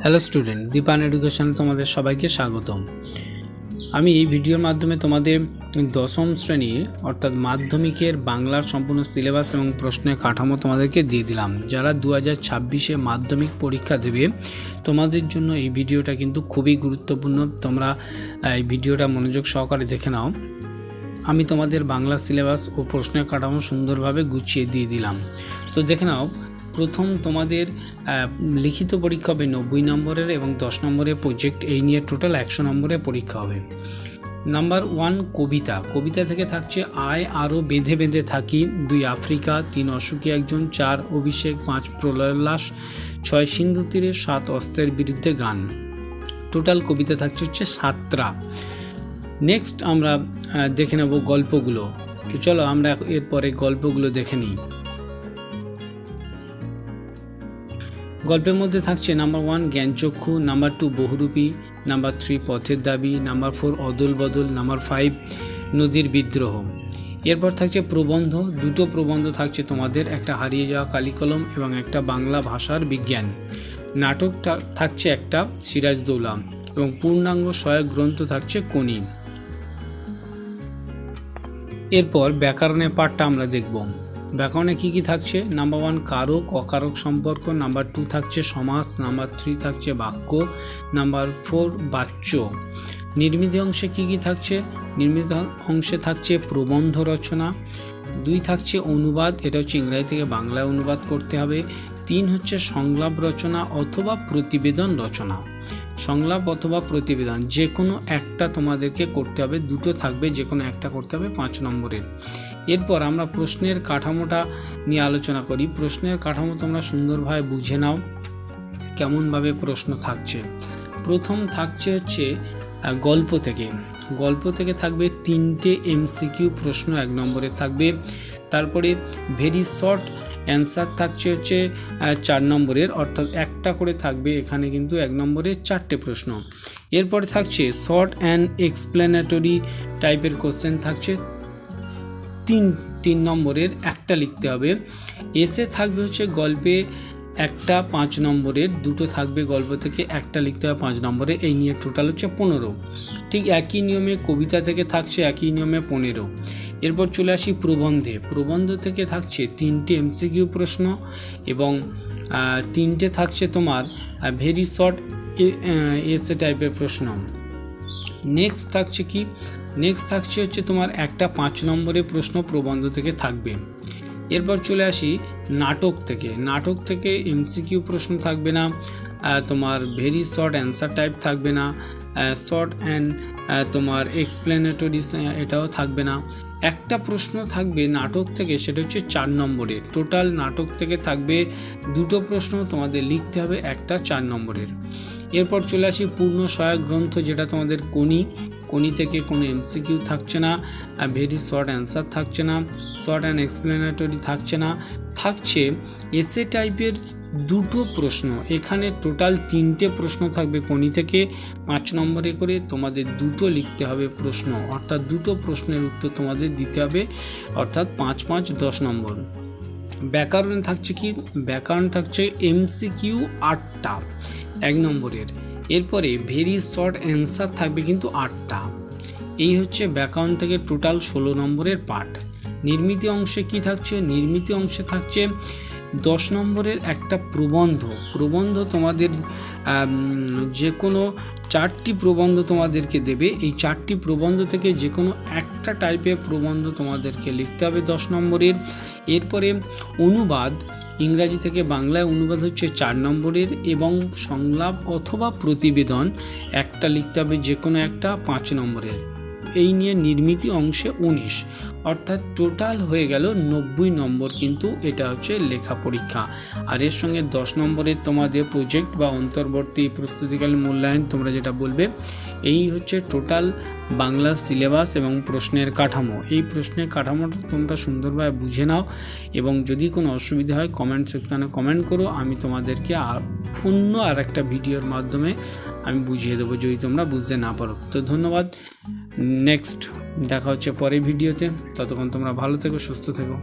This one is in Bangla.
হ্যালো স্টুডেন্ট, দীপান এডুকেশনে তোমাদের সবাইকে স্বাগতম। আমি এই ভিডিওর মাধ্যমে তোমাদের দশম শ্রেণীর অর্থাৎ মাধ্যমিকের বাংলার সম্পূর্ণ সিলেবাস এবং প্রশ্নের কাঠামো তোমাদেরকে দিয়ে দিলাম। যারা 2026-এ মাধ্যমিক পরীক্ষা দেবে তোমাদের জন্য এই ভিডিওটা কিন্তু খুবই গুরুত্বপূর্ণ। তোমরা এই ভিডিওটা মনোযোগ সহকারে দেখে নাও। আমি তোমাদের বাংলা সিলেবাস ও প্রশ্নের কাঠামো সুন্দরভাবে গুছিয়ে দিয়ে দিলাম। তো দেখে নাও, প্রথম তোমাদের লিখিত পরীক্ষা হবে 90 নম্বরের এবং 10 নম্বরের প্রজেক্ট। এই নিয়ে টোটাল 100 নম্বরের পরীক্ষা হবে। নাম্বার 1 কবিতা। কবিতা থেকে থাকছে আয় আরও বেঁধে বেঁধে থাকি, 2 আফ্রিকা, 3 অসুখী একজন, 4 অভিষেক, 5 প্রলয়োল্লাস, 6 সিন্ধু তীরে, 7 অস্ত্রের বিরুদ্ধে গান। টোটাল কবিতা থাকছে হচ্ছে 7টা। নেক্সট আমরা দেখে নেব গল্পগুলো। তো চলো আমরা এরপরে গল্পগুলো দেখে নিই। গল্পের মধ্যে থাকছে নাম্বার 1 জ্ঞানচক্ষু, নাম্বার 2 বহুরূপী, নাম্বার 3 পথের দাবি, নাম্বার 4 অদল বদল, নাম্বার 5 নদীর বিদ্রোহ। এরপর থাকছে প্রবন্ধ। 2টো প্রবন্ধ থাকছে তোমাদের, একটা হারিয়ে যাওয়া কালিকলম এবং একটা বাংলা ভাষার বিজ্ঞান। নাটক থাকছে একটা সিরাজদৌলা এবং পূর্ণাঙ্গ সহায়ক গ্রন্থ থাকছে কোনি। এরপর ব্যাকরণের পাঠটা আমরা দেখব। ব্যাকরণে কি কি থাকছে? নাম্বার 1 কারক অকারক সম্পর্ক, নাম্বার 2 থাকছে সমাস, নাম্বার 3 থাকছে বাক্য, নাম্বার 4 বাচ্য। নির্মিত অংশে কি কি থাকছে? নির্মিত অংশে থাকছে প্রবন্ধ রচনা, 2 থাকছে অনুবাদ, এটা হচ্ছে ইংরেজি থেকে বাংলায় অনুবাদ করতে হবে, 3 হচ্ছে সংলাপ রচনা অথবা প্রতিবেদন রচনা। সংলাপ অথবা প্রতিবেদন যে কোনো একটা তোমাদেরকে করতে হবে, 2টো থাকবে, যে কোনো একটা করতে হবে 5 নম্বরের। এরপর আমরা প্রশ্নের কাঠামোটা নিয়ে আলোচনা করি। প্রশ্নের কাঠামো তোমরা সুন্দরভাবে বুঝে নাও কেমনভাবে প্রশ্ন থাকছে। প্রথম থাকছে হচ্ছে গল্প থেকে। গল্প থেকে থাকবে 3টে এমসিকিউ প্রশ্ন 1 নম্বরে থাকবে। তারপরে ভেরি শর্ট অ্যান্সার থাকছে হচ্ছে 4 নম্বরের, অর্থাৎ একটা করে থাকবে এখানে কিন্তু 1 নম্বরে 4টে প্রশ্ন। এরপরে থাকছে শর্ট অ্যান্ড এক্সপ্লেনেটরি টাইপের কোশ্চেন থাকছে 3 নম্বরের, একটা লিখতে হবে। এসে থাকবে হচ্ছে গল্পে একটা 5 নম্বরের, 2টো থাকবে গল্প থেকে, একটা লিখতে হবে 5 নম্বরে। এই নিয়ে টোটাল হচ্ছে 15। ঠিক একই নিয়মে কবিতা থেকে থাকছে একই নিয়মে 15। এরপর চলে আসি প্রবন্ধে। প্রবন্ধ থেকে থাকছে 3টে এমসিকিউ প্রশ্ন এবং 3টে থাকছে তোমার ভেরি শর্ট এসে টাইপের প্রশ্ন। নেক্সট থাকছে কি? নেক্সট থাকছে হচ্ছে তোমার একটা 5 নম্বরের প্রশ্ন প্রবন্ধ থেকে থাকবে। এরপর চলে আসি নাটক থেকে। নাটক থেকে এমসিকিউ প্রশ্ন থাকবে না, তোমার ভেরি শর্ট অ্যান্সার টাইপ থাকবে না, শর্ট অ্যান্ড তোমার এক্সপ্লেনেটরি এটাও থাকবে না। একটা প্রশ্ন থাকবে নাটক থেকে, সেটা হচ্ছে 4 নম্বরের। টোটাল নাটক থেকে থাকবে 2টো প্রশ্ন, তোমাদের লিখতে হবে একটা 4 নম্বরের। এরপর চলে আসি পূর্ণ সহায়ক গ্রন্থ, যেটা তোমাদের কোনি। কোনি থেকে কোনো এমসিকিউ থাকছে না, ভেরি শর্ট অ্যান্সার থাকছে না, শর্ট অ্যান্ড এক্সপ্লেনেটরি থাকছে না, থাকছে এসে টাইপের 2টো প্রশ্ন। এখানে টোটাল 3টে প্রশ্ন থাকবে কোনি থেকে 5 নম্বরে করে, তোমাদের 2টো লিখতে হবে প্রশ্ন, অর্থাৎ 2টো প্রশ্নের উত্তর তোমাদের দিতে হবে, অর্থাৎ 5 5 10 নম্বর। ব্যাকরণে থাকছে কি? ব্যাকরণ থাকছে এমসিকিউ 8টা 1 নম্বরের। এরপরে ভেরি শর্ট অ্যান্সার থাকবে কিন্তু 8টা। এই হচ্ছে ব্যাকরণ থেকে টোটাল 16 নম্বরের পাঠ। নির্মিত অংশে কি থাকছে? নির্মিত অংশে থাকছে 10 নম্বরের একটা প্রবন্ধ। প্রবন্ধ তোমাদের যে কোনো 4টি প্রবন্ধ তোমাদেরকে দেবে। এই 4টি প্রবন্ধ থেকে যে কোনো একটা টাইপের প্রবন্ধ তোমাদেরকে লিখতে হবে 10 নম্বরের। এরপরে অনুবাদ, ইংরাজি থেকে বাংলায় অনুবাদ হচ্ছে 4 নম্বরের এবং সংলাপ অথবা প্রতিবেদন একটা লিখতে হবে, যে কোনো একটা 5 নম্বরের। এই নিয়ে নির্মিত অংশে 19, অর্থাৎ টোটাল হয়ে গেল 90 নম্বর। কিন্তু এটা হচ্ছে লেখা পরীক্ষা। আর এর সঙ্গে 10 নম্বরের তোমাদের প্রজেক্ট বা অন্তর্বর্তী প্রস্তুতিকালীন মূল্যায়ন তোমরা যেটা বলবে। এই হচ্ছে টোটাল বাংলা সিলেবাস এবং প্রশ্নের কাঠামো। এই প্রশ্নের কাঠামোটা তোমরা সুন্দরভাবে বুঝে নাও এবং যদি কোনো অসুবিধা হয় কমেন্ট সেকশানে কমেন্ট করো। আমি তোমাদেরকে অন্য আর একটা ভিডিওর মাধ্যমে আমি বুঝিয়ে দেবো যদি তোমরা বুঝতে না পারো। তো ধন্যবাদ। নেক্সট দেখা হচ্ছে পরের ভিডিওতে। ততক্ষণ তোমরা ভালো থেকো, সুস্থ থেকো।